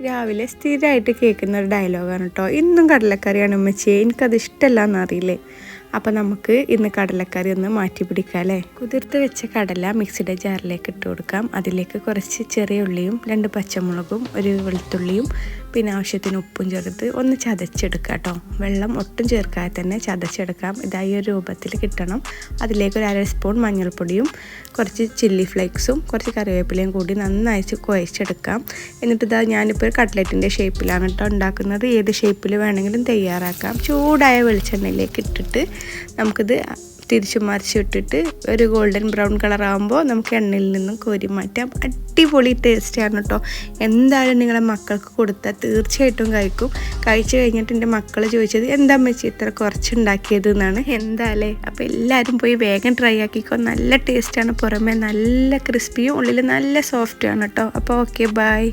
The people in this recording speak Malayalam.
രാവിലെ സ്ഥിരമായിട്ട് കേൾക്കുന്ന ഒരു ഡയലോഗാണ് കേട്ടോ. ഇന്നും കടലക്കറിയാണ് ഉമ്മച്ചിയെ, എനിക്കത് ഇഷ്ടമല്ല എന്നറിയില്ലേ. അപ്പോൾ നമുക്ക് ഇന്ന് കടലക്കറി ഒന്ന് മാറ്റി പിടിക്കാം അല്ലേ. കുതിർത്ത് വെച്ച കടല മിക്സിയുടെ ജാറിലേക്ക് ഇട്ട് കൊടുക്കാം. അതിലേക്ക് കുറച്ച് ചെറിയ ഉള്ളിയും 2 പച്ചമുളകും 1 വെളുത്തുള്ളിയും പിന്നെ ആവശ്യത്തിന് ഉപ്പും ചേർത്ത് ഒന്ന് ചതച്ചെടുക്കുക കേട്ടോ. വെള്ളം ഒട്ടും ചേർക്കാതെ തന്നെ ചതച്ചെടുക്കാം. ഇതായി ഒരു രൂപത്തിൽ കിട്ടണം. അതിലേക്ക് ഒരു 1/2 സ്പൂൺ മഞ്ഞൾപ്പൊടിയും കുറച്ച് ചില്ലി ഫ്ലേക്സും കുറച്ച് കറിവേപ്പിലയും കൂടി നന്നായി കുഴച്ചെടുക്കാം. എന്നിട്ട് ഇതാ ഞാനിപ്പോൾ കട്ട്ലറ്റിൻ്റെ ഷേപ്പിലാണ് കേട്ടോ ഉണ്ടാക്കുന്നത്. ഏത് ഷേപ്പിൽ വേണമെങ്കിലും തയ്യാറാക്കാം. ചൂടായ വെളിച്ചെണ്ണയിലേക്ക് ഇട്ടിട്ട് നമുക്കിത് തിരിച്ചു മറിച്ചിട്ടിട്ട് ഒരു ഗോൾഡൻ ബ്രൗൺ കളറാകുമ്പോൾ നമുക്ക് എണ്ണയിൽ നിന്നും കോരി മാറ്റാം. അടിപൊളി ടേസ്റ്റാണ് കേട്ടോ. എന്തായാലും നിങ്ങളെ മക്കൾക്ക് കൊടുത്താൽ തീർച്ചയായിട്ടും കഴിക്കും. കഴിച്ചു കഴിഞ്ഞിട്ട് എൻ്റെ മക്കൾ ചോദിച്ചത് എന്താ അമ്മച്ചി ഇത്ര കുറച്ചുണ്ടാക്കിയത് എന്നാണ്. എന്തായാലേ, അപ്പോൾ എല്ലാവരും പോയി വേഗം ട്രൈ ആക്കിക്കോ. നല്ല ടേസ്റ്റാണ്. പുറമേ നല്ല ക്രിസ്പിയും ഉള്ളിൽ നല്ല സോഫ്റ്റുമാണ് കേട്ടോ. അപ്പോൾ ഓക്കെ, ബൈ.